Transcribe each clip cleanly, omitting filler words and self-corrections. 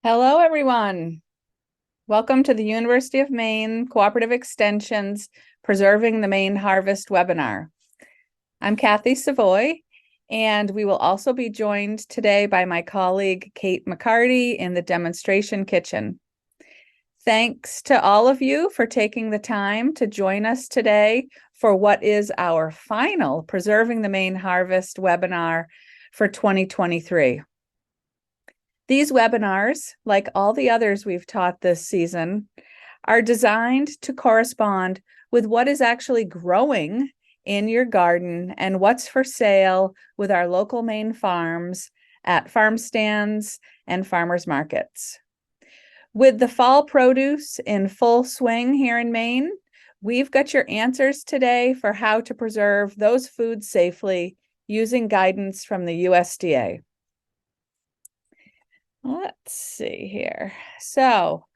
Hello, everyone. Welcome to the University of Maine Cooperative Extension's Preserving the Maine Harvest webinar. I'm Kathy Savoie, and we will also be joined today by my colleague, Kate McCarty, in the demonstration kitchen. Thanks to all of you for taking the time to join us today for what is our final Preserving the Maine Harvest webinar for 2023. These webinars, like all the others we've taught this season, are designed to correspond with what is actually growing in your garden and what's for sale with our local Maine farms at farm stands and farmers markets. With the fall produce in full swing here in Maine, we've got your answers today for how to preserve those foods safely using guidance from the USDA. Let's see here. So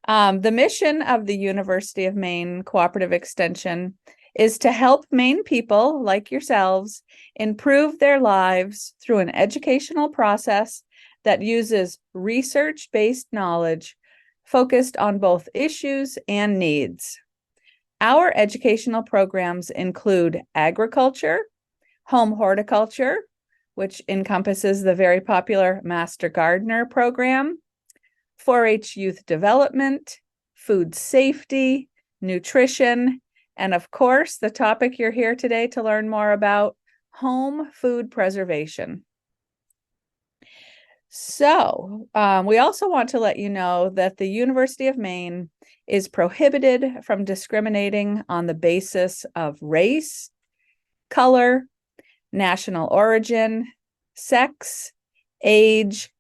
the mission of the University of Maine Cooperative Extension is to help Maine people like yourselves improve their lives through an educational process that uses research-based knowledge focused on both issues and needs. Our educational programs include agriculture, home horticulture, which encompasses the very popular Master Gardener program, 4-H youth development, food safety, nutrition, and of course, the topic you're here today to learn more about, home food preservation. So we also want to let you know that the University of Maine is prohibited from discriminating on the basis of race, color, national origin, sex, age,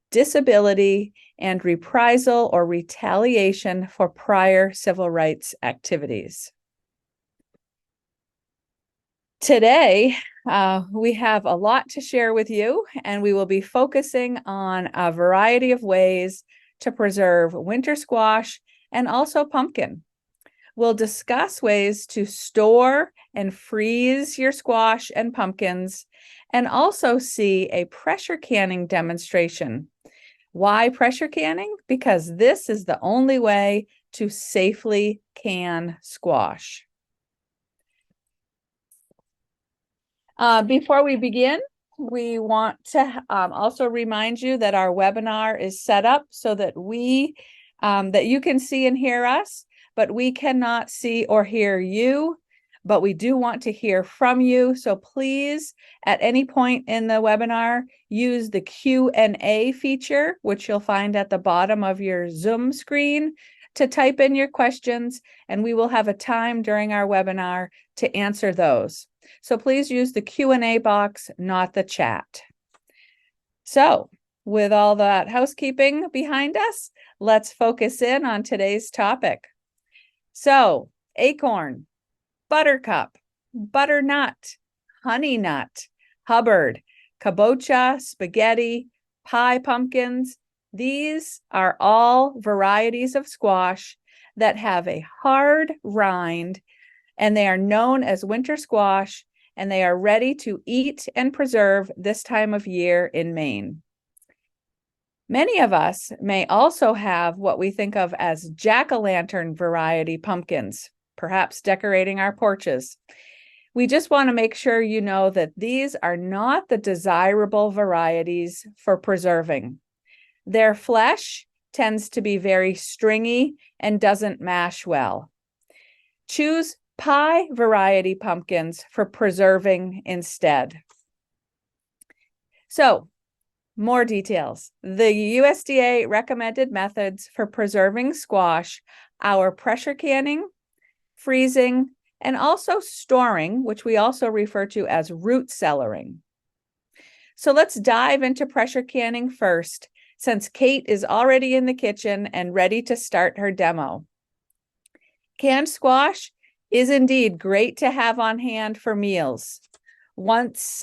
disability, and reprisal or retaliation for prior civil rights activities. Today, we have a lot to share with you, and we will be focusing on a variety of ways to preserve winter squash and also pumpkin. We'll discuss ways to store and freeze your squash and pumpkins, and also see a pressure canning demonstration. Why pressure canning? Because this is the only way to safely can squash. Before we begin, we want to also remind you that our webinar is set up so that that you can see and hear us, but we cannot see or hear you, but we do want to hear from you. So please, at any point in the webinar, use the Q&A feature, which you'll find at the bottom of your Zoom screen, to type in your questions, and we will have a time during our webinar to answer those. So please use the Q&A box, not the chat. So with all that housekeeping behind us, let's focus in on today's topic. So, acorn, buttercup, butternut, honey nut, Hubbard, kabocha, spaghetti, pie pumpkins. These are all varieties of squash that have a hard rind, and they are known as winter squash, and they are ready to eat and preserve this time of year in Maine. Many of us may also have what we think of as jack-o'-lantern variety pumpkins, perhaps decorating our porches. We just want to make sure you know that these are not the desirable varieties for preserving. Their flesh tends to be very stringy and doesn't mash well. Choose pie variety pumpkins for preserving instead. So, more details. The USDA recommended methods for preserving squash are pressure canning, freezing, and also storing, which we also refer to as root cellaring. So let's dive into pressure canning first, since Kate is already in the kitchen and ready to start her demo. Canned squash is indeed great to have on hand for meals. Once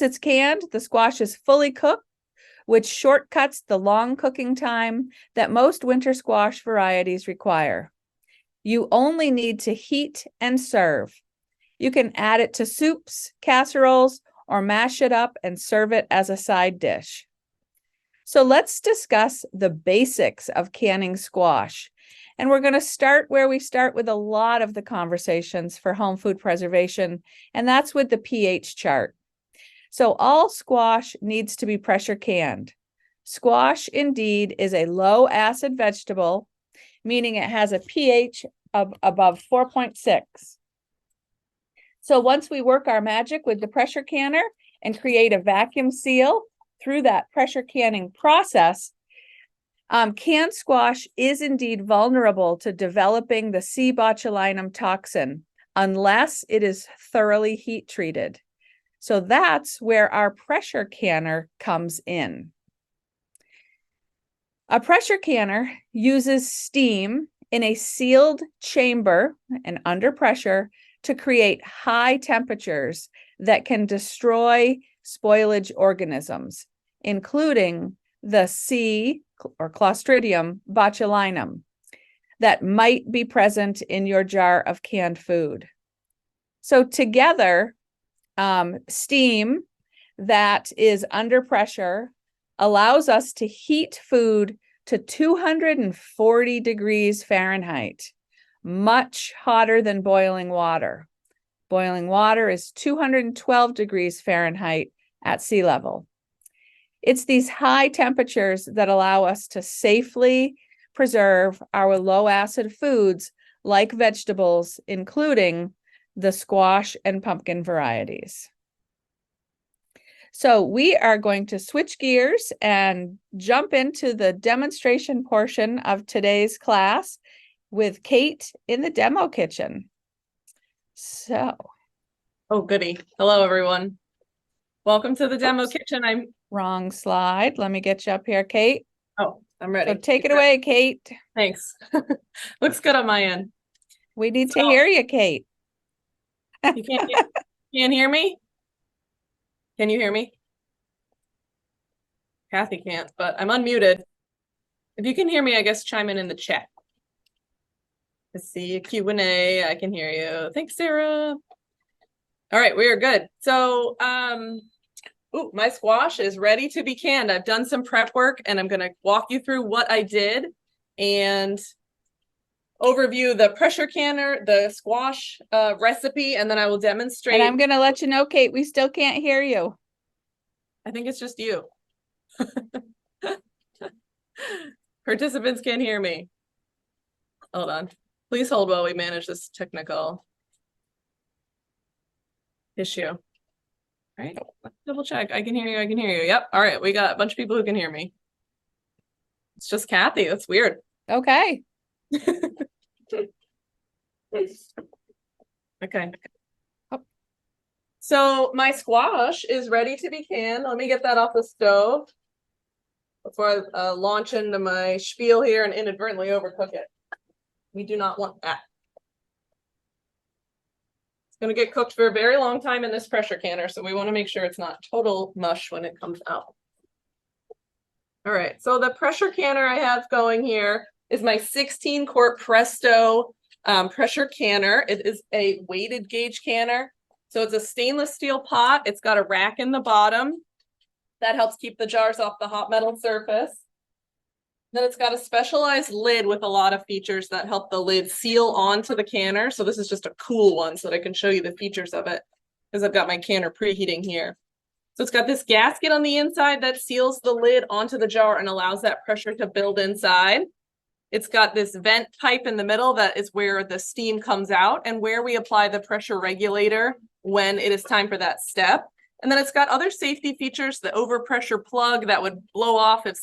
it's canned, the squash is fully cooked, which shortcuts the long cooking time that most winter squash varieties require. You only need to heat and serve. You can add it to soups, casseroles, or mash it up and serve it as a side dish. So let's discuss the basics of canning squash. And we're going to start where we start with a lot of the conversations for home food preservation, and that's with the pH chart. So all squash needs to be pressure canned. Squash indeed is a low acid vegetable, meaning it has a pH of above 4.6. So once we work our magic with the pressure canner and create a vacuum seal through that pressure canning process, canned squash is indeed vulnerable to developing the C. botulinum toxin unless it is thoroughly heat treated. So that's where our pressure canner comes in. A pressure canner uses steam in a sealed chamber and under pressure to create high temperatures that can destroy spoilage organisms, including the C or Clostridium botulinum that might be present in your jar of canned food. So together, steam that is under pressure allows us to heat food to 240 degrees Fahrenheit, much hotter than boiling water. Boiling water is 212 degrees Fahrenheit at sea level. It's these high temperatures that allow us to safely preserve our low acid foods like vegetables, including the squash and pumpkin varieties. So we are going to switch gears and jump into the demonstration portion of today's class with Kate in the demo kitchen. So. Oh, goody. Hello, everyone. Welcome to the demo kitchen. Wrong slide. Let me get you up here, Kate. Oh, I'm ready. So take it away, Kate. Thanks. Looks good on my end. We need to hear you, Kate. You can't hear me? Can you hear me? Kathy can't, but I'm unmuted. If you can hear me, I guess chime in the chat. Let's see a Q&A. I can hear you. Thanks, Sarah. All right, we are good. So, my squash is ready to be canned. I've done some prep work, and I'm going to walk you through what I did and overview the pressure canner, the squash recipe, and then I will demonstrate. And I'm going to let you know, Kate, we still can't hear you. I think it's just you. Participants can't hear me. Hold on. Please hold while we manage this technical issue. All right, let's double check. I can hear you. I can hear you. Yep. All right. We got a bunch of people who can hear me. It's just Kathy. That's weird. Okay. Okay. So my squash is ready to be canned. Let me get that off the stove before I launch into my spiel here and inadvertently overcook it. We do not want that. It's going to get cooked for a very long time in this pressure canner, so we want to make sure it's not total mush when it comes out. All right, so the pressure canner I have going here is my 16-quart Presto pressure canner. It is a weighted gauge canner. So it's a stainless steel pot. It's got a rack in the bottom that helps keep the jars off the hot metal surface. Then it's got a specialized lid with a lot of features that help the lid seal onto the canner. So this is just a cool one so that I can show you the features of it because I've got my canner preheating here. So it's got this gasket on the inside that seals the lid onto the jar and allows that pressure to build inside. It's got this vent pipe in the middle that is where the steam comes out and where we apply the pressure regulator when it is time for that step. And then it's got other safety features, the overpressure plug that would blow off if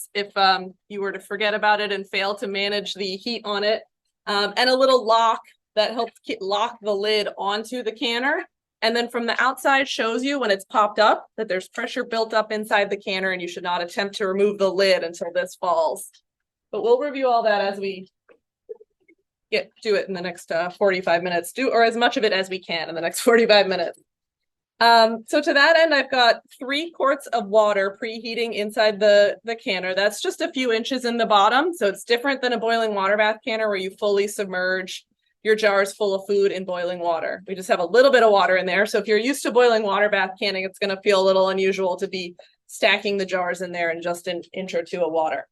you were to forget about it and fail to manage the heat on it, and a little lock that helps lock the lid onto the canner. And then from the outside shows you when it's popped up that there's pressure built up inside the canner and you should not attempt to remove the lid until this falls. But we'll review all that as we do it in the next 45 minutes, or as much of it as we can in the next 45 minutes. So to that end, I've got 3 quarts of water preheating inside the canner. That's just a few inches in the bottom. So it's different than a boiling water bath canner where you fully submerge your jars full of food in boiling water. We just have a little bit of water in there. So if you're used to boiling water bath canning, it's going to feel a little unusual to be stacking the jars in there in just an inch or two of water.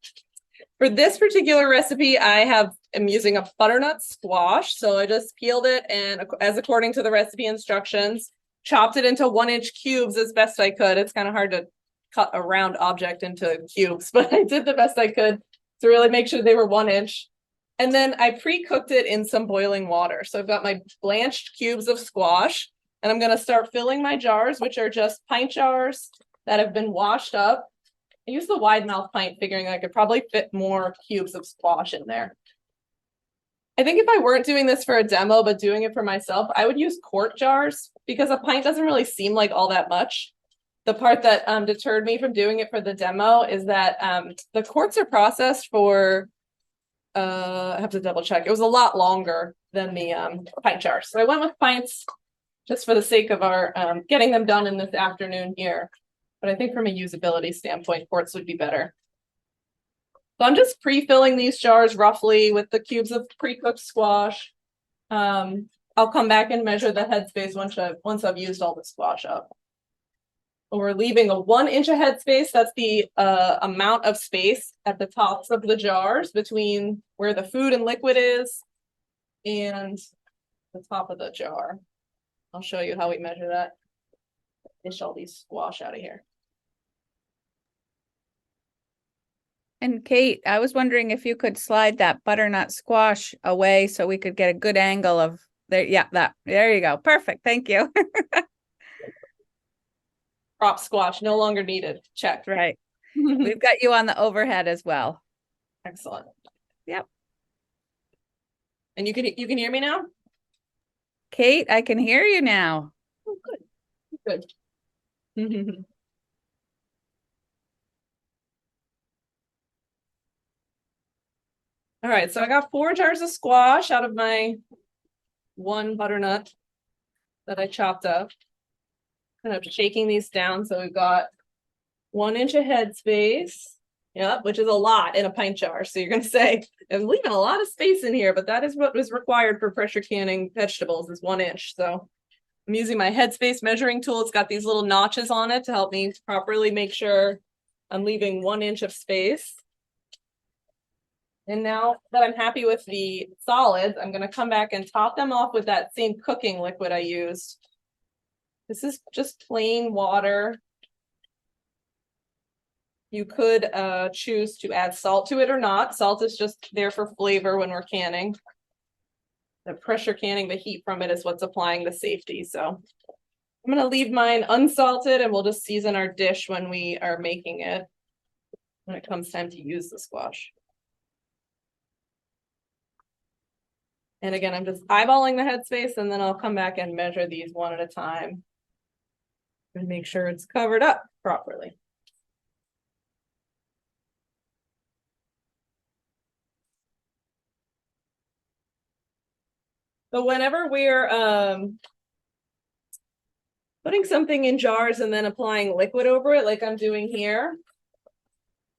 For this particular recipe, I'm using a butternut squash. So I just peeled it and, as according to the recipe instructions, chopped it into 1-inch cubes as best I could. It's kind of hard to cut a round object into cubes, but I did the best I could to really make sure they were 1 inch. And then I pre-cooked it in some boiling water. So I've got my blanched cubes of squash, and I'm going to start filling my jars, which are just pint jars that have been washed up. I used the wide mouth pint, figuring I could probably fit more cubes of squash in there. I think if I weren't doing this for a demo, but doing it for myself, I would use quart jars because a pint doesn't really seem like all that much. The part that deterred me from doing it for the demo is that the quarts are processed for, I have to double check. It was a lot longer than the pint jars. So I went with pints just for the sake of our getting them done in this afternoon here. But I think from a usability standpoint, quarts would be better. So I'm just pre-filling these jars roughly with the cubes of pre-cooked squash. I'll come back and measure the headspace once I've used all the squash up. We're leaving a 1 inch of headspace. That's the amount of space at the tops of the jars between where the food and liquid is and the top of the jar. I'll show you how we measure that. Dish all these squash out of here. And Kate, I was wondering if you could slide that butternut squash away so we could get a good angle of there. Yeah, there you go. Perfect. Thank you. Prop squash no longer needed. Check. Right. We've got you on the overhead as well. Excellent. Yep. And you can hear me now? Kate, I can hear you now. Oh, good. Good. All right, so I got 4 jars of squash out of my 1 butternut that I chopped up. Kind of shaking these down, so we've got 1 inch of headspace. Yeah, which is a lot in a pint jar. So you're gonna say, I'm leaving a lot of space in here, but that is what was required for pressure canning vegetables, is 1 inch. So I'm using my headspace measuring tool. It's got these little notches on it to help me properly make sure I'm leaving 1 inch of space. And now that I'm happy with the solids, I'm gonna come back and top them off with that same cooking liquid I used. This is just plain water. You could choose to add salt to it or not. Salt is just there for flavor when we're canning. The pressure canning, the heat from it is what's applying the safety. So I'm gonna leave mine unsalted, and we'll just season our dish when we are making it, when it comes time to use the squash. And again, I'm just eyeballing the headspace, and then I'll come back and measure these one at a time and make sure it's covered up properly. So whenever we're putting something in jars and then applying liquid over it, like I'm doing here,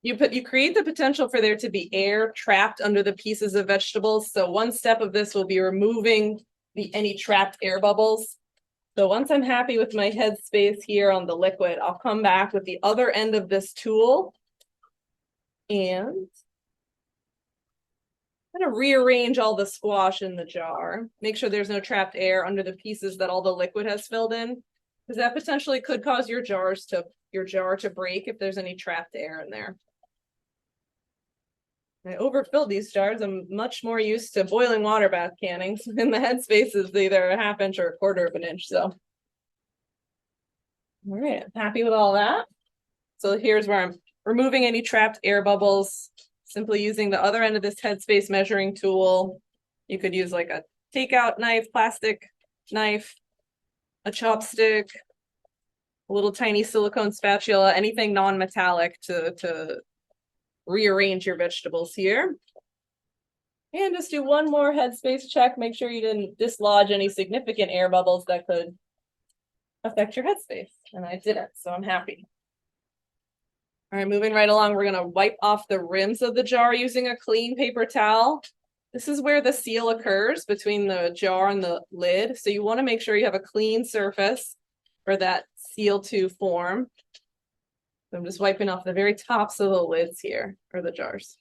you create the potential for there to be air trapped under the pieces of vegetables. So one step of this will be removing any trapped air bubbles. So once I'm happy with my headspace here on the liquid, I'll come back with the other end of this tool and I'm gonna rearrange all the squash in the jar. Make sure there's no trapped air under the pieces that all the liquid has filled in, because that potentially could cause your jar to break if there's any trapped air in there. I overfilled these jars. I'm much more used to boiling water bath canning. So in the headspace is either a 1/2 inch or 1/4 of an inch. So, all right, I'm happy with all that. So here's where I'm removing any trapped air bubbles, simply using the other end of this headspace measuring tool. You could use like a takeout knife, plastic knife, a chopstick, a little tiny silicone spatula, anything non-metallic to rearrange your vegetables here. And just do one more headspace check. Make sure you didn't dislodge any significant air bubbles that could affect your headspace. And I didn't, so I'm happy. All right, moving right along, we're gonna wipe off the rims of the jar using a clean paper towel. This is where the seal occurs between the jar and the lid. So you wanna make sure you have a clean surface for that seal to form. I'm just wiping off the very tops of the lids here, or the jars.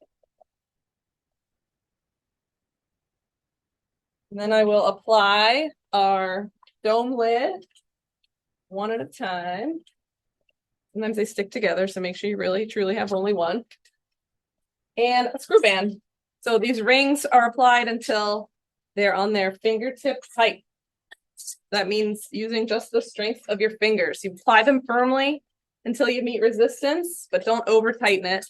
And then I will apply our dome lid one at a time. Sometimes they stick together, so make sure you really truly have only one. And a screw band. So these rings are applied until they're on their fingertip height. That means using just the strength of your fingers. You apply them firmly until you meet resistance, but don't over tighten it,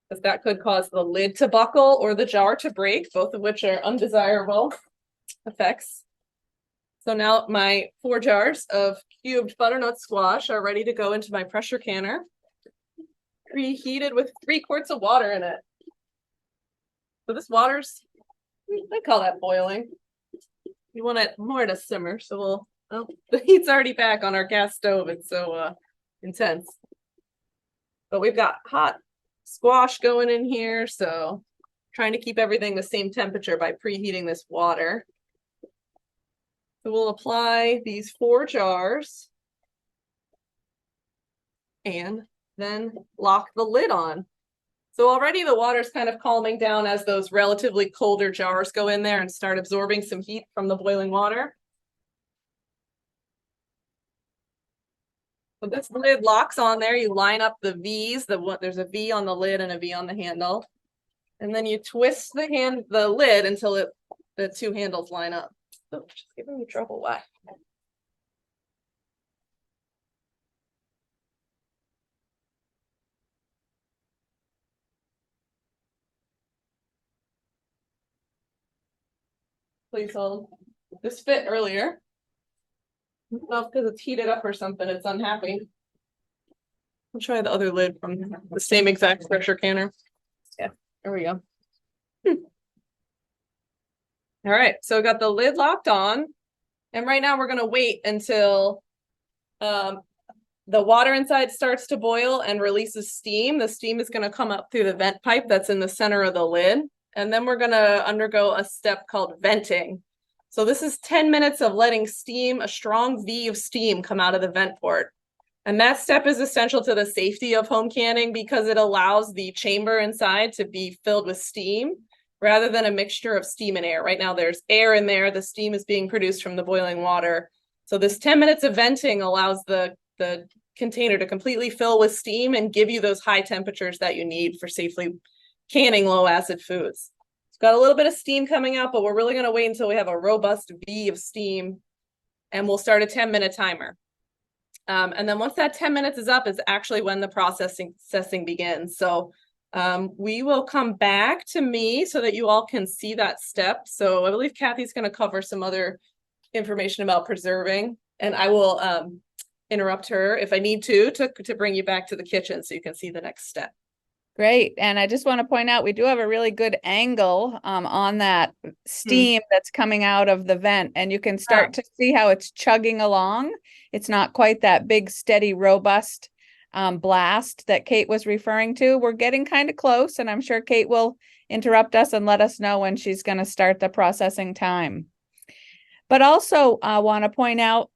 because that could cause the lid to buckle or the jar to break, both of which are undesirable effects. So now my 4 jars of cubed butternut squash are ready to go into my pressure canner, preheated with 3 quarts of water in it. So this water's, I call that boiling. You want it more to simmer, so the heat's already back on our gas stove. It's so intense. But we've got hot squash going in here, so trying to keep everything the same temperature by preheating this water. So we'll apply these 4 jars and then lock the lid on. So already the water's kind of calming down as those relatively colder jars go in there and start absorbing some heat from the boiling water. So this lid locks on there. You line up the V's. There's a V on the lid and a V on the handle. And then you twist the lid until the 2 handles line up. Oh, just giving me trouble. Why? Please hold. This fit earlier. I don't know if because it's heated up or something, it's unhappy. I'll try the other lid from the same exact pressure canner. Yeah, there we go. All right, so we got the lid locked on. And right now we're going to wait until the water inside starts to boil and releases steam. The steam is going to come up through the vent pipe that's in the center of the lid. And then we're going to undergo a step called venting. So this is 10 minutes of letting steam, a strong V of steam, come out of the vent port. And that step is essential to the safety of home canning because it allows the chamber inside to be filled with steam rather than a mixture of steam and air. Right now there's air in there. The steam is being produced from the boiling water. So this 10 minutes of venting allows the container to completely fill with steam and give you those high temperatures that you need for safely canning low acid foods. It's got a little bit of steam coming out, but we're really going to wait until we have a robust V of steam, and we'll start a 10-minute timer. And then once that 10 minutes is up is actually when the processing begins. So we will come back to me so that you all can see that step. So I believe Kathy's going to cover some other information about preserving, and I will interrupt her if I need to bring you back to the kitchen so you can see the next step. Great. And I just want to point out, we do have a really good angle on that steam that's coming out of the vent, and you can start to see how it's chugging along. It's not quite that big, steady, robust blast that Kate was referring to. We're getting kind of close, and I'm sure Kate will interrupt us and let us know when she's going to start the processing time. But also I want to point out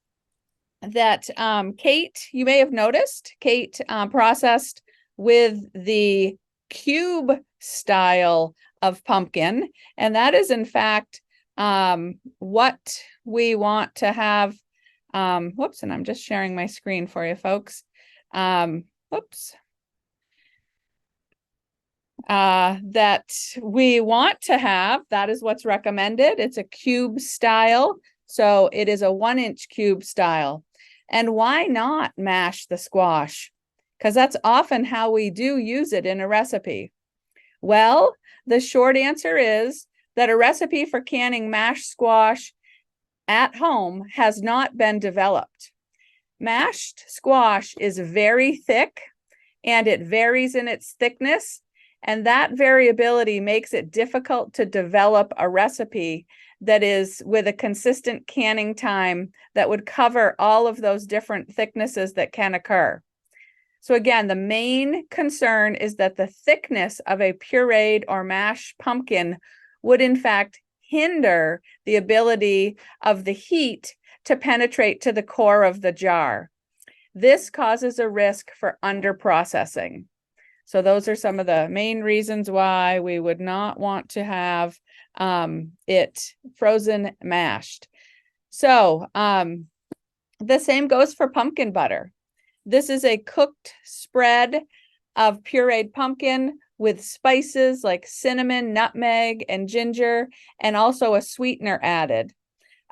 that Kate, you may have noticed, Kate processed with the cube style of pumpkin. And that is in fact what we want to have. Whoops, and I'm just sharing my screen for you folks. Whoops. That we want to have, that is what's recommended. It's a cube style. So it is a 1-inch cube style. And why not mash the squash? Because that's often how we do use it in a recipe. Well, the short answer is that a recipe for canning mashed squash at home has not been developed. Mashed squash is very thick and it varies in its thickness, and that variability makes it difficult to develop a recipe that is with a consistent canning time that would cover all of those different thicknesses that can occur. So again, the main concern is that the thickness of a pureed or mashed pumpkin would in fact hinder the ability of the heat to penetrate to the core of the jar. This causes a risk for underprocessing. So those are some of the main reasons why we would not want to have it frozen mashed. So the same goes for pumpkin butter. This is a cooked spread of pureed pumpkin with spices like cinnamon, nutmeg, and ginger, and also a sweetener added.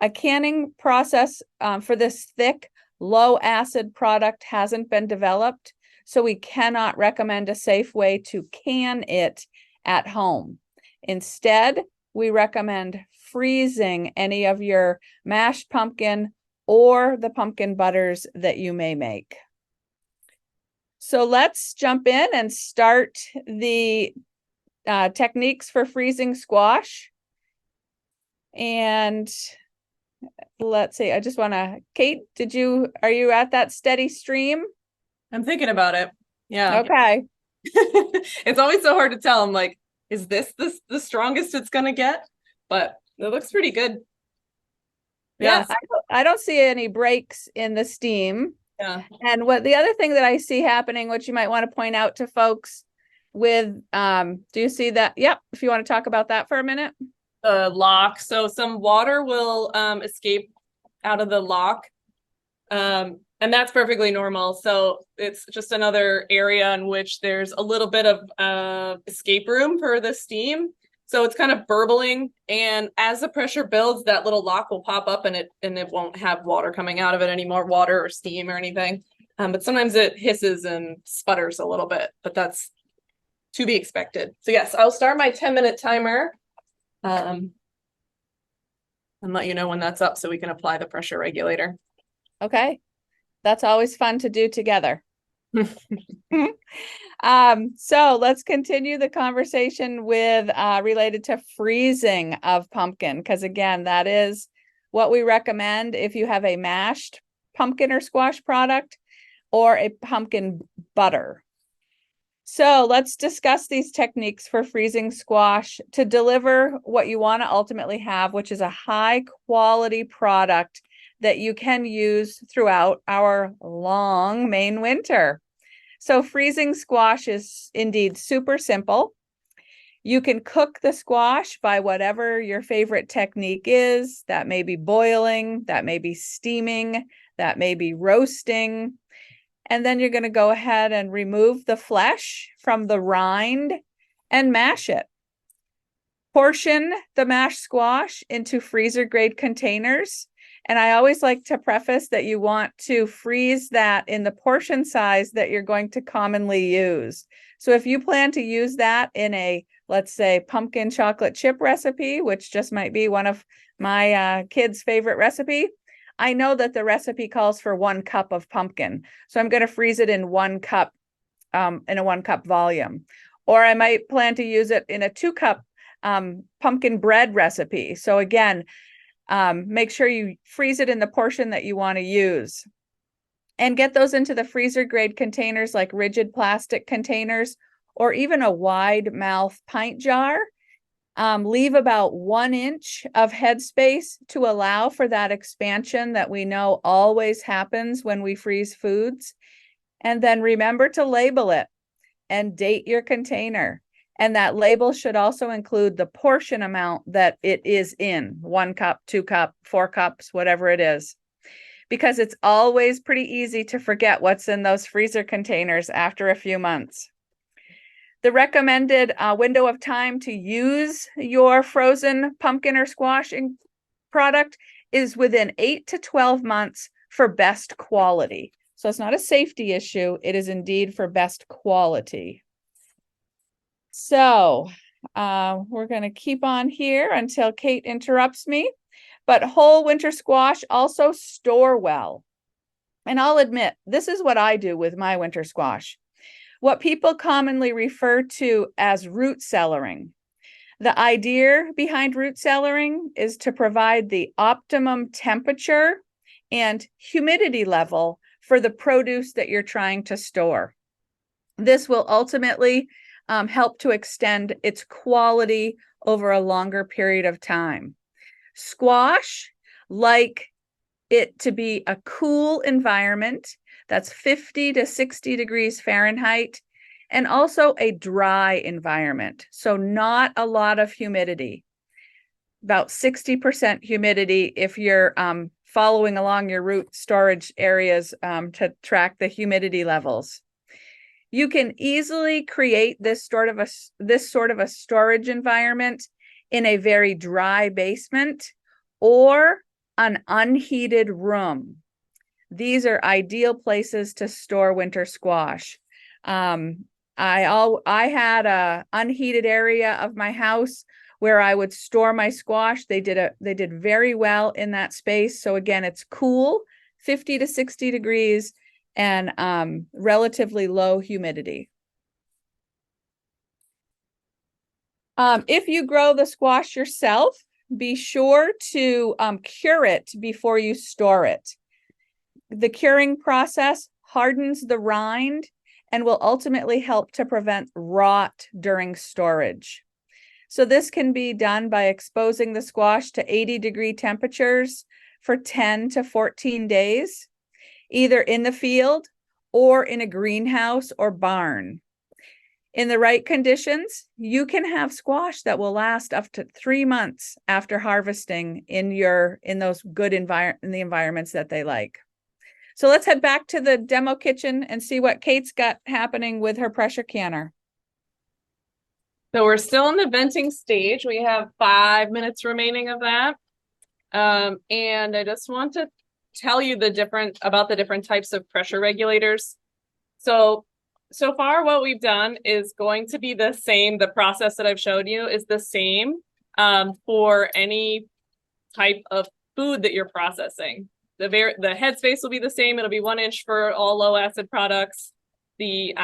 A canning process for this thick, low acid product hasn't been developed, so we cannot recommend a safe way to can it at home. Instead, we recommend freezing any of your mashed pumpkin or the pumpkin butters that you may make. So let's jump in and start the techniques for freezing squash. And let's see, I just want to, Kate, are you at that steady stream? I'm thinking about it. Yeah. Okay. It's always so hard to tell. I'm like, is this the strongest it's gonna get? But it looks pretty good. Yeah, I don't see any breaks in the steam. Yeah. And the other thing that I see happening, which you might want to point out to folks with, do you see that? Yep. If you want to talk about that for a minute. The lock. So some water will escape out of the lock. And that's perfectly normal. So it's just another area in which there's a little bit of escape room for the steam. So it's kind of burbling, and as the pressure builds, that little lock will pop up, and it won't have water coming out of it anymore, water or steam or anything. But sometimes it hisses and sputters a little bit, but that's to be expected. So yes, I'll start my 10-minute timer and let you know when that's up so we can apply the pressure regulator. Okay. That's always fun to do together. So let's continue the conversation with related to freezing of pumpkin, because again, that is what we recommend if you have a mashed pumpkin or squash product or a pumpkin butter. So let's discuss these techniques for freezing squash to deliver what you want to ultimately have, which is a high quality product that you can use throughout our long Maine winter. So freezing squash is indeed super simple. You can cook the squash by whatever your favorite technique is. That may be boiling, that may be steaming, that may be roasting. And then you're going to go ahead and remove the flesh from the rind and mash it. Portion the mashed squash into freezer grade containers. And I always like to preface that you want to freeze that in the portion size that you're going to commonly use. So if you plan to use that in a, let's say, pumpkin chocolate chip recipe, which just might be one of my kids' favorite recipe, I know that the recipe calls for 1 cup of pumpkin. So I'm going to freeze it in 1 cup, in a 1 cup volume. Or I might plan to use it in a 2 cup pumpkin bread recipe. So again, make sure you freeze it in the portion that you want to use, and get those into the freezer grade containers like rigid plastic containers or even a wide mouth pint jar. Leave about 1 inch of headspace to allow for that expansion that we know always happens when we freeze foods. And then remember to label it and date your container. And that label should also include the portion amount that it is in, 1 cup, 2 cup, 4 cups, whatever it is, because it's always pretty easy to forget what's in those freezer containers after a few months. The recommended window of time to use your frozen pumpkin or squash product is within 8 to 12 months for best quality. So it's not a safety issue. It is indeed for best quality. So we're going to keep on here until Kate interrupts me. But whole winter squash also store well. And I'll admit, this is what I do with my winter squash. What people commonly refer to as root cellaring. The idea behind root cellaring is to provide the optimum temperature and humidity level for the produce that you're trying to store. This will ultimately help to extend its quality over a longer period of time. Squash like it to be a cool environment, That's 50 to 60 degrees Fahrenheit, and also a dry environment. So not a lot of humidity, about 60% humidity if you're following along your root storage areas to track the humidity levels. You can easily create this sort of a storage environment in a very dry basement or an unheated room. These are ideal places to store winter squash. I had a unheated area of my house where I would store my squash. They did very well in that space. So again, it's cool, 50 to 60 degrees, and relatively low humidity. If you grow the squash yourself, be sure to cure it before you store it. The curing process hardens the rind and will ultimately help to prevent rot during storage. So this can be done by exposing the squash to 80-degree temperatures for 10 to 14 days, either in the field or in a greenhouse or barn. In the right conditions, you can have squash that will last up to 3 months after harvesting in those good environments that they like. So let's head back to the demo kitchen and see what Kate's got happening with her pressure canner. So we're still in the venting stage. We have 5 minutes remaining of that. And I just want to tell you about the different types of pressure regulators. So far what we've done is going to be the same. The process that I've showed you is the same for any type of food that you're processing. The headspace will be the same. It'll be 1 inch for all low acid products. The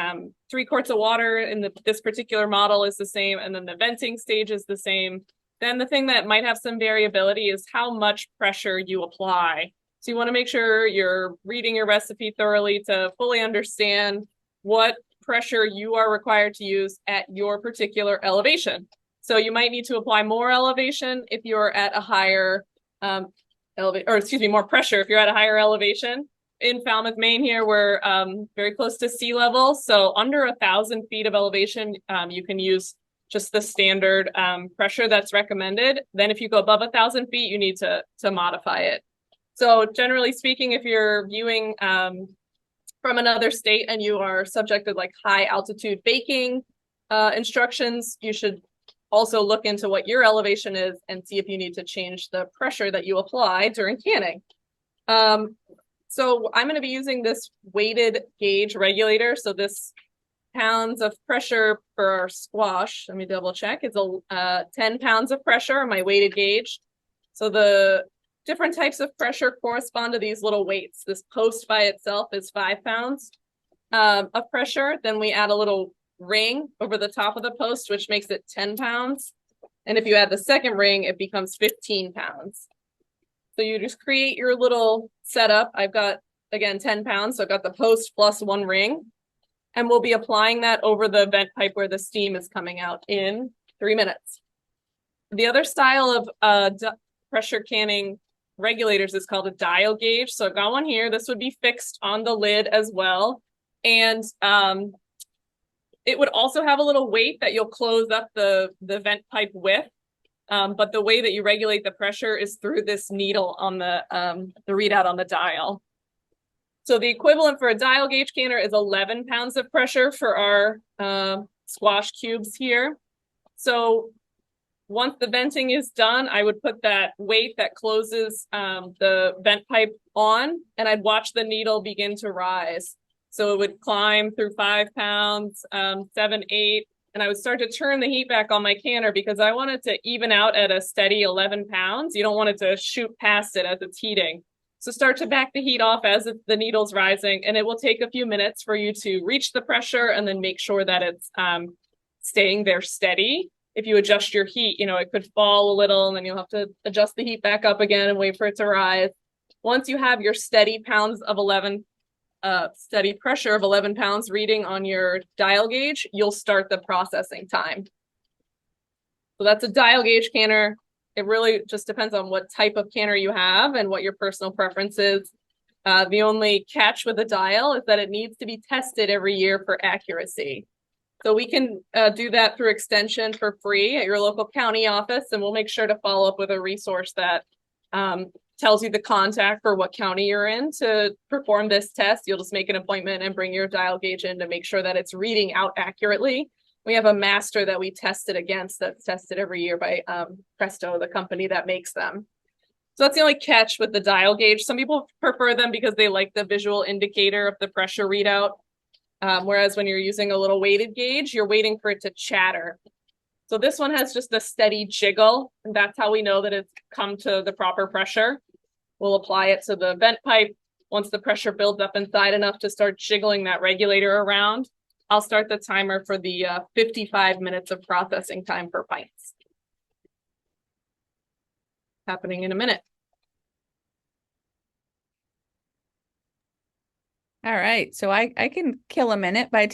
3 quarts of water in this particular model is the same. And then the venting stage is the same. Then the thing that might have some variability is how much pressure you apply. So you want to make sure you're reading your recipe thoroughly to fully understand what pressure you are required to use at your particular elevation. So you might need to apply more elevation if you're at a higher more pressure if you're at a higher elevation. In Falmouth, Maine here, we're very close to sea level. So under 1,000 feet of elevation, you can use just the standard pressure that's recommended. Then if you go above 1,000 feet, you need to modify it. So generally speaking, if you're viewing from another state and you are subjected like high altitude baking instructions, you should also look into what your elevation is and see if you need to change the pressure that you apply during canning. So I'm going to be using this weighted gauge regulator. So this pounds of pressure for our squash, let me double check, it's 10 pounds of pressure on my weighted gauge. So the different types of pressure correspond to these little weights. This post by itself is 5 pounds of pressure. Then we add a little ring over the top of the post, which makes it 10 pounds. And if you add the second ring, it becomes 15 pounds. So you just create your little setup. I've got, again, 10 pounds. So I've got the post plus 1 ring. And we'll be applying that over the vent pipe where the steam is coming out in 3 minutes. The other style of pressure canning regulators is called a dial gauge. So I've got one here. This would be fixed on the lid as well. And it would also have a little weight that you'll close up the vent pipe with. But the way that you regulate the pressure is through this needle on the readout on the dial. So the equivalent for a dial gauge canner is 11 pounds of pressure for our squash cubes here. So once the venting is done, I would put that weight that closes the vent pipe on, and I'd watch the needle begin to rise. So it would climb through 5 pounds, 7, 8, and I would start to turn the heat back on my canner because I want it to even out at a steady 11 pounds. You don't want it to shoot past it as it's heating. So start to back the heat off as the needle's rising, and it will take a few minutes for you to reach the pressure and then make sure that it's staying there steady. If you adjust your heat, it could fall a little and then you'll have to adjust the heat back up again and wait for it to rise. Once you have your steady pressure of 11 pounds reading on your dial gauge, you'll start the processing time. So that's a dial gauge canner. It really just depends on what type of canner you have and what your personal preference is. The only catch with the dial is that it needs to be tested every year for accuracy. So we can do that through extension for free at your local county office, and we'll make sure to follow up with a resource that tells you the contact for what county you're in to perform this test. You'll just make an appointment and bring your dial gauge in to make sure that it's reading out accurately. We have a master that we test it against that's tested every year by Presto, the company that makes them. So that's the only catch with the dial gauge. Some people prefer them because they like the visual indicator of the pressure readout. Whereas when you're using a little weighted gauge, you're waiting for it to chatter. So this one has just a steady jiggle, and that's how we know that it's come to the proper pressure. We'll apply it to the vent pipe. Once the pressure builds up inside enough to start jiggling that regulator around, I'll start the timer for the 55 minutes of processing time per pints. Happening in a minute. All right, so I can kill a minute by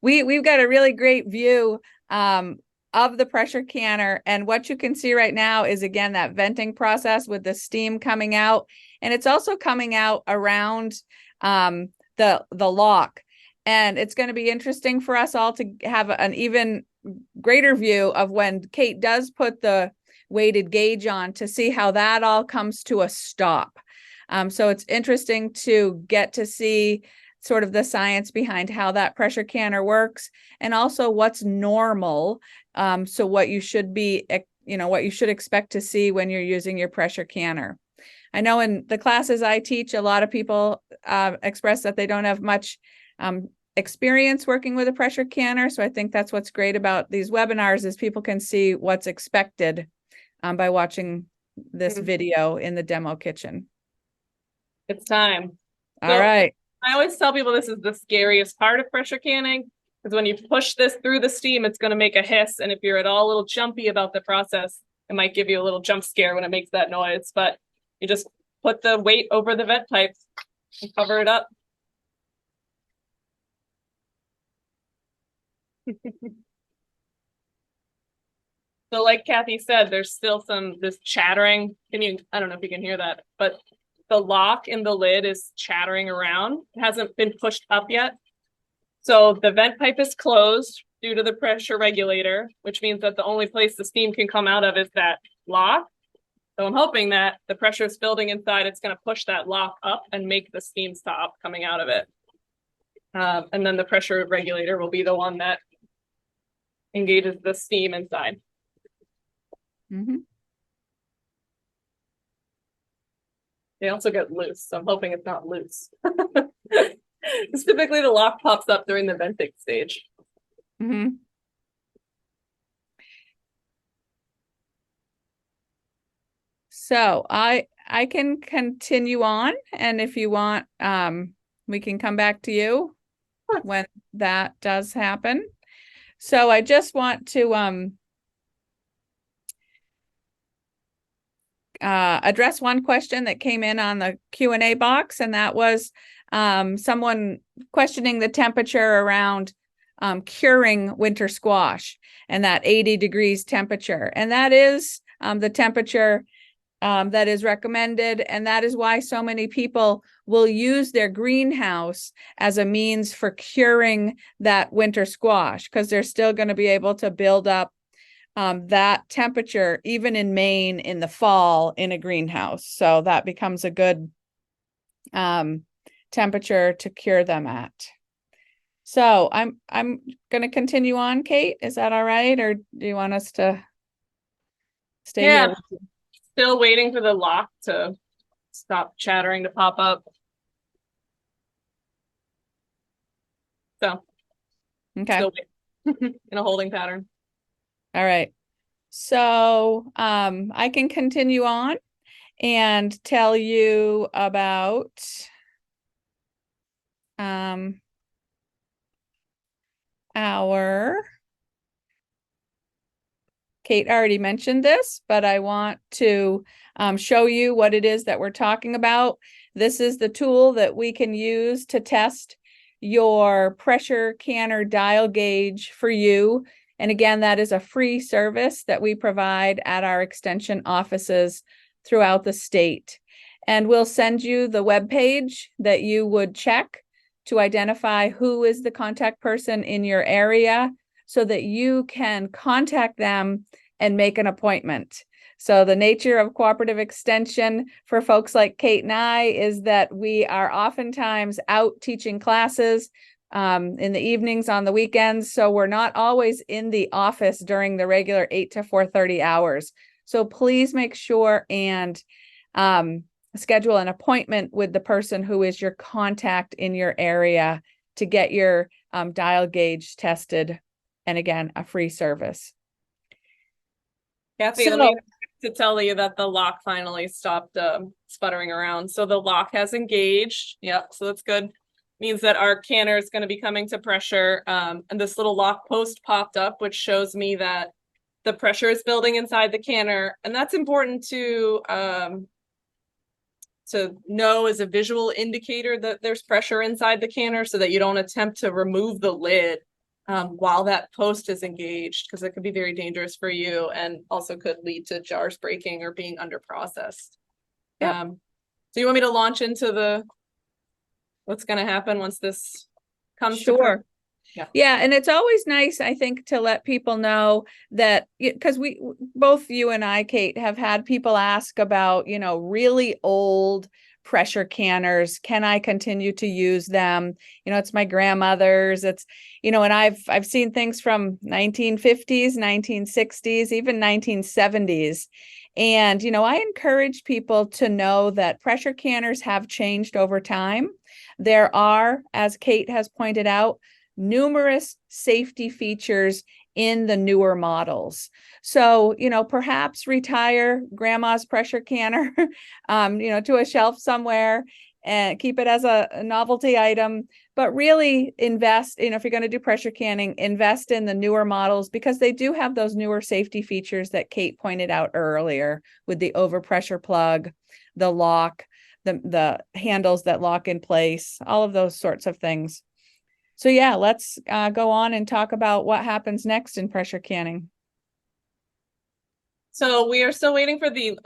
we've got a really great view of the pressure canner, and what you can see right now is again that venting process with the steam coming out, and it's also coming out around the lock, and it's going to be interesting for us all to have an even greater view of when Kate does put the weighted gauge on to see how that all comes to a stop. So it's interesting to get to see sort of the science behind how that pressure canner works, and also what's normal. So what you should be, what you should expect to see when you're using your pressure canner. I know in the classes I teach, a lot of people express that they don't have much experience working with a pressure canner. So I think that's what's great about these webinars is people can see what's expected by watching this video in the demo kitchen. It's time. All right. I always tell people this is the scariest part of pressure canning, because when you push this through the steam, it's going to make a hiss. And if you're at all a little jumpy about the process, it might give you a little jump scare when it makes that noise. But you just put the weight over the vent pipe and cover it up. So like Kathy said, there's still this chattering. I don't know if you can hear that, but the lock in the lid is chattering around. It hasn't been pushed up yet. So the vent pipe is closed due to the pressure regulator, which means that the only place the steam can come out of is that lock. So I'm hoping that the pressure is building inside. It's going to push that lock up and make the steam stop coming out of it. And then the pressure regulator will be the one that engages the steam inside. Mm-hmm. They also get loose, so I'm hoping it's not loose. Because typically the lock pops up during the venting stage. Mm-hmm. So I can continue on, and if you want, we can come back to you when that does happen. So I just want to address one question that came in on the Q&A box, and that was someone questioning the temperature around curing winter squash and that 80 degrees temperature. And that is the temperature that is recommended, and that is why so many people will use their greenhouse as a means for curing that winter squash, because they're still going to be able to build up that temperature even in Maine in the fall in a greenhouse. So that becomes a good temperature to cure them at. So I'm going to continue on, Kate. Is that all right, or do you want us to stay here? Still waiting for the lock to stop chattering to pop up. So, okay. Still waiting in a holding pattern. All right. So I can continue on and tell you about Kate already mentioned this, but I want to show you what it is that we're talking about. This is the tool that we can use to test your pressure canner dial gauge for you. And again, that is a free service that we provide at our extension offices throughout the state. And we'll send you the web page that you would check to identify who is the contact person in your area so that you can contact them and make an appointment. So the nature of Cooperative Extension for folks like Kate and I is that we are oftentimes out teaching classes in the evenings, on the weekends. So we're not always in the office during the regular 8 to 4:30 hours. So please make sure and schedule an appointment with the person who is your contact in your area to get your dial gauge tested. And again, a free service. Kathy, let me to tell you that the lock finally stopped sputtering around. So the lock has engaged. Yep, so that's good. Means that our canner is going to be coming to pressure. And this little lock post popped up, which shows me that the pressure is building inside the canner. And that's important to know as a visual indicator that there's pressure inside the canner so that you don't attempt to remove the lid while that post is engaged, because it could be very dangerous for you and also could lead to jars breaking or being under processed. Yep. So you want me to launch into what's going to happen once this comes Sure. Yeah. Yeah. And it's always nice, I think, to let people know that, because both you and I, Kate, have had people ask about, really old pressure canners. Can I continue to use them? It's my grandmother's. It's, and I've seen things from 1950s, 1960s, even 1970s. And, I encourage people to know that pressure canners have changed over time. There are, as Kate has pointed out, numerous safety features in the newer models. So, perhaps retire grandma's pressure canner, to a shelf somewhere and keep it as a novelty item, but really invest, if you're going to do pressure canning, invest in the newer models because they do have those newer safety features that Kate pointed out earlier with the overpressure plug, the lock, the handles that lock in place, all of those sorts of things. So yeah, let's go on and talk about what happens next in pressure canning. So we are still waiting for the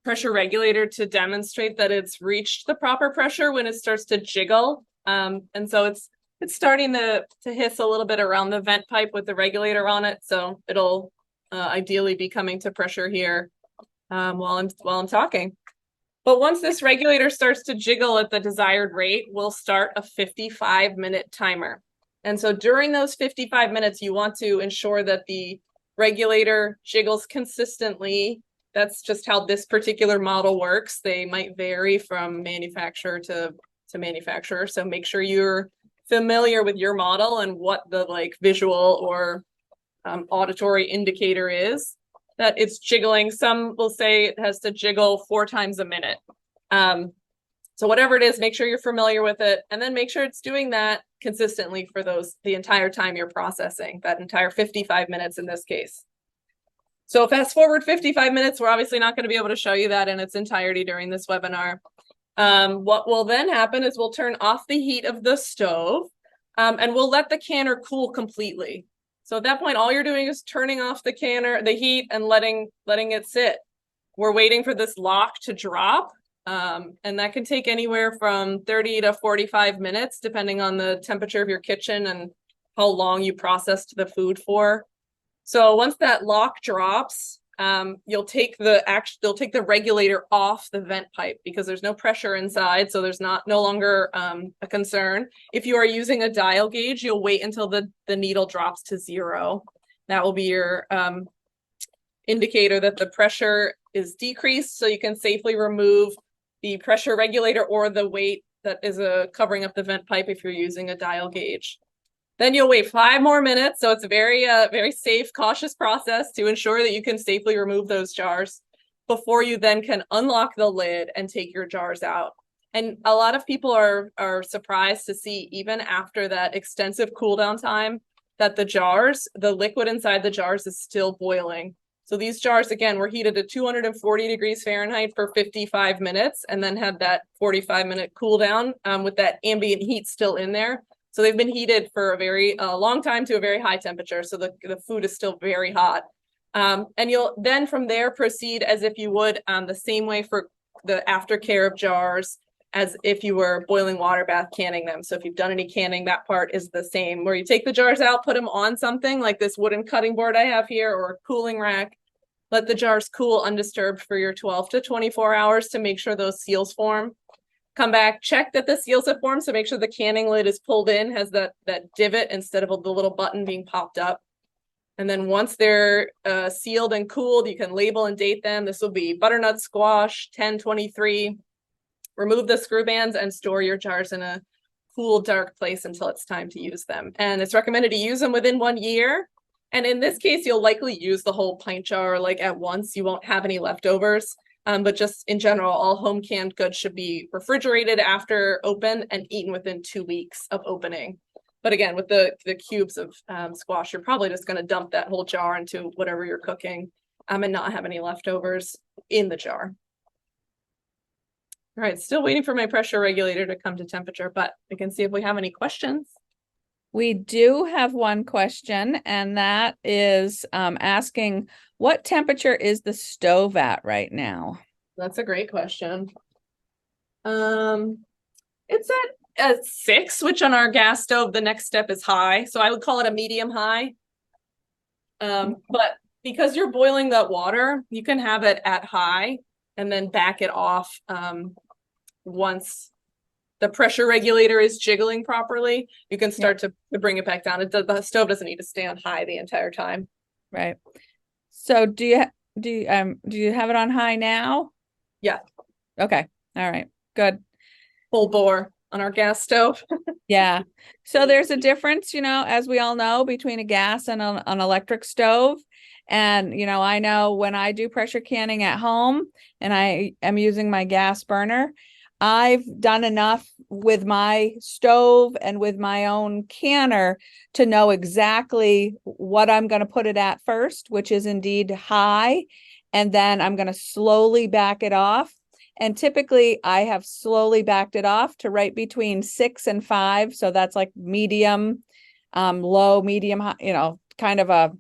pressure regulator to demonstrate that it's reached the proper pressure when it starts to jiggle. And so it's starting to hiss a little bit around the vent pipe with the regulator on it. So it'll ideally be coming to pressure here while I'm talking. But once this regulator starts to jiggle at the desired rate, we'll start a 55-minute timer. And so during those 55 minutes, you want to ensure that the regulator jiggles consistently. That's just how this particular model works. They might vary from manufacturer to manufacturer. So make sure you're familiar with your model and what the visual or auditory indicator is that it's jiggling. Some will say it has to jiggle 4 times a minute. So whatever it is, make sure you're familiar with it, and then make sure it's doing that consistently for the entire time you're processing, that entire 55 minutes in this case. So fast forward 55 minutes, we're obviously not going to be able to show you that in its entirety during this webinar. What will then happen is we'll turn off the heat of the stove, and we'll let the canner cool completely. So at that point, all you're doing is turning off the heat, and letting it sit. We're waiting for this lock to drop, and that can take anywhere from 30 to 45 minutes, depending on the temperature of your kitchen and how long you processed the food for. So once that lock drops, you'll take the regulator off the vent pipe because there's no pressure inside, so there's no longer a concern. If you are using a dial gauge, you'll wait until the needle drops to 0. That will be your indicator that the pressure is decreased, so you can safely remove the pressure regulator or the weight that is covering up the vent pipe if you're using a dial gauge. Then you'll wait 5 more minutes. So it's a very safe, cautious process to ensure that you can safely remove those jars before you then can unlock the lid and take your jars out. And a lot of people are surprised to see, even after that extensive cool down time, that the liquid inside the jars is still boiling. So these jars, again, were heated at 240 degrees Fahrenheit for 55 minutes and then had that 45-minute cool down with that ambient heat still in there. So they've been heated for a very long time to a very high temperature. So the food is still very hot. And you'll then from there proceed as if you would the same way for the aftercare of jars as if you were boiling water bath canning them. So if you've done any canning, that part is the same, where you take the jars out, put them on something like this wooden cutting board I have here, or a cooling rack. Let the jars cool undisturbed for your 12 to 24 hours to make sure those seals form. Come back, check that the seals have formed, so make sure the canning lid is pulled in, has that divot instead of the little button being popped up. And then once they're sealed and cooled, you can label and date them. This will be butternut squash 1023. Remove the screw bands and store your jars in a cool, dark place until it's time to use them. And it's recommended to use them within 1 year. And in this case, you'll likely use the whole pint jar like at once. You won't have any leftovers. But just in general, all home canned goods should be refrigerated after open and eaten within 2 weeks of opening. But again, with the cubes of squash, you're probably just going to dump that whole jar into whatever you're cooking and not have any leftovers in the jar. All right, still waiting for my pressure regulator to come to temperature, but we can see if we have any questions. We do have one question, and that is asking, what temperature is the stove at right now? That's a great question. It's at 6, which on our gas stove, the next step is high. So I would call it a medium high. But because you're boiling that water, you can have it at high and then back it off once the pressure regulator is jiggling properly. You can start to bring it back down. The stove doesn't need to stay on high the entire time. Right. So do you have it on high now? Yeah. Okay. All right. Good. Full bore on our gas stove. Yeah. So there's a difference, as we all know, between a gas and an electric stove. And, I know when I do pressure canning at home and I am using my gas burner, I've done enough with my stove and with my own canner to know exactly what I'm going to put it at first, which is indeed high. And then I'm going to slowly back it off. And typically I have slowly backed it off to right between 6 and 5. So that's like medium, low, medium, high, kind of a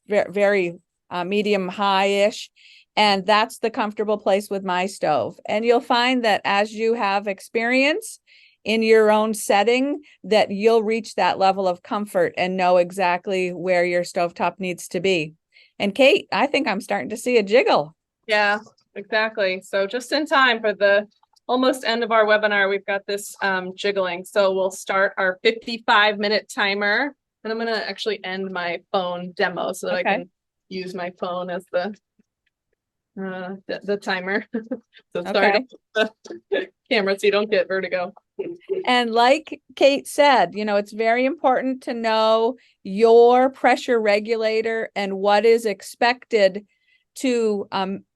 very medium high-ish. And that's the comfortable place with my stove. And you'll find that as you have experience in your own setting, that you'll reach that level of comfort and know exactly where your stovetop needs to be. And Kate, I think I'm starting to see a jiggle. Yeah, exactly. So just in time for the almost end of our webinar, we've got this jiggling. So we'll start our 55-minute timer. And I'm going to actually end my phone demo so that I can use my phone as the timer. So sorry to the camera so you don't get vertigo. And like Kate said, it's very important to know your pressure regulator and what is expected to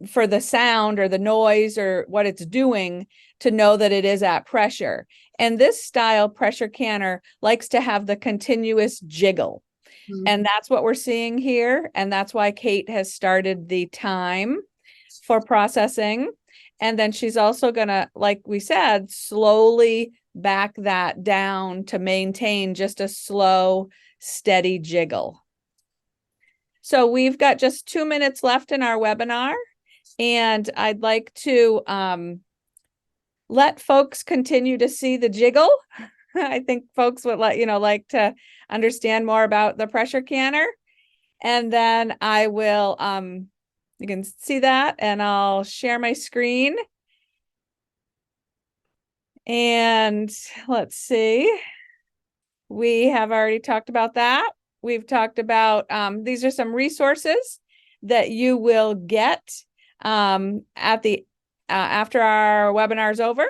for the sound or the noise or what it's doing to know that it is at pressure. And this style pressure canner likes to have the continuous jiggle. And that's what we're seeing here. And that's why Kate has started the time for processing. And then she's also going to, like we said, slowly back that down to maintain just a slow, steady jiggle. So we've got just 2 minutes left in our webinar, and I'd like to let folks continue to see the jiggle. I think folks would like to understand more about the pressure canner. And then I will you can see that, and I'll share my screen. And let's see. We have already talked about that. We've talked about, these are some resources that you will get at the after our webinar is over.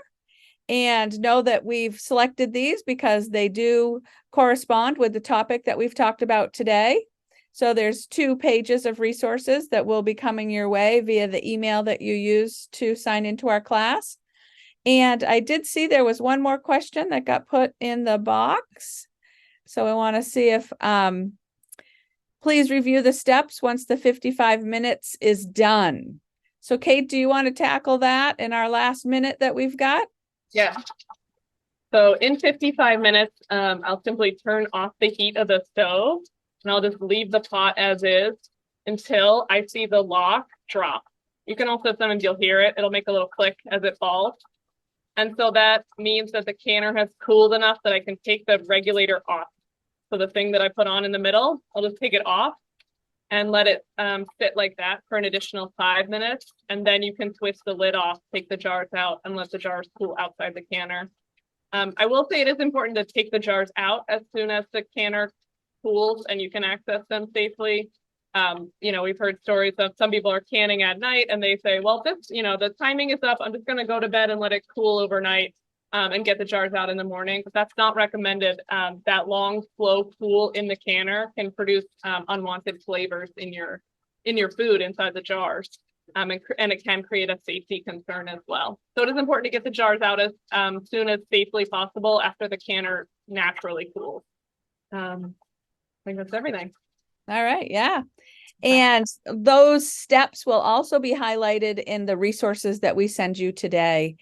And know that we've selected these because they do correspond with the topic that we've talked about today. So there's 2 pages of resources that will be coming your way via the email that you use to sign into our class. And I did see there was one more question that got put in the box. So I want to see if, please review the steps once the 55 minutes is done. So Kate, do you want to tackle that in our last minute that we've got? Yeah. So in 55 minutes, I'll simply turn off the heat of the stove and I'll just leave the pot as is until I see the lock drop. You can also, sometimes you'll hear it. It'll make a little click as it falls. And so that means that the canner has cooled enough that I can take the regulator off. So the thing that I put on in the middle, I'll just take it off and let it sit like that for an additional 5 minutes. And then you can twist the lid off, take the jars out, and let the jars cool outside the canner. I will say it is important to take the jars out as soon as the canner cools and you can access them safely. You know, we've heard stories of some people are canning at night and they say, well, this, you know, the timing is up. I'm just going to go to bed and let it cool overnight and get the jars out in the morning. But that's not recommended. That long, slow cool in the canner can produce unwanted flavors in your food inside the jars. And it can create a safety concern as well. So it is important to get the jars out as soon as safely possible after the canner naturally cools. I think that's everything. All right. Yeah. And those steps will also be highlighted in the resources that we send you today.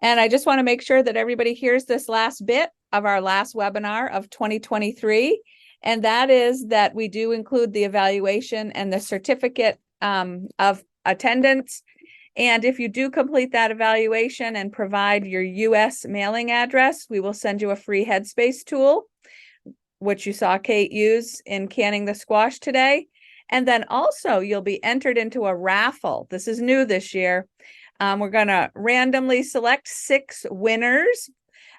And I just want to make sure that everybody hears this last bit of our last webinar of 2023. And that is that we do include the evaluation and the certificate of attendance. And if you do complete that evaluation and provide your US mailing address, we will send you a free Headspace tool, which you saw Kate use in canning the squash today. And then also you'll be entered into a raffle. This is new this year. We're going to randomly select 6 winners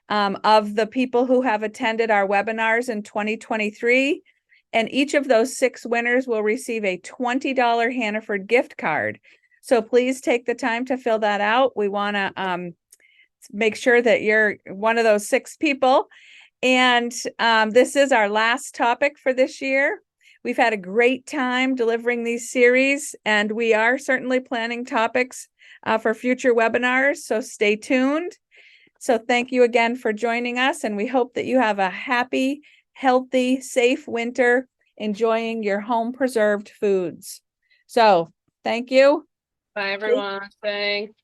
of the people who have attended our webinars in 2023. And each of those 6 winners will receive a $20 Hannaford gift card. So please take the time to fill that out. We want to make sure that you're one of those 6 people. And this is our last topic for this year. We've had a great time delivering these series, and we are certainly planning topics for future webinars, so stay tuned. So thank you again for joining us, and we hope that you have a happy, healthy, safe winter, enjoying your home preserved foods. So thank you. Bye, everyone. Thanks.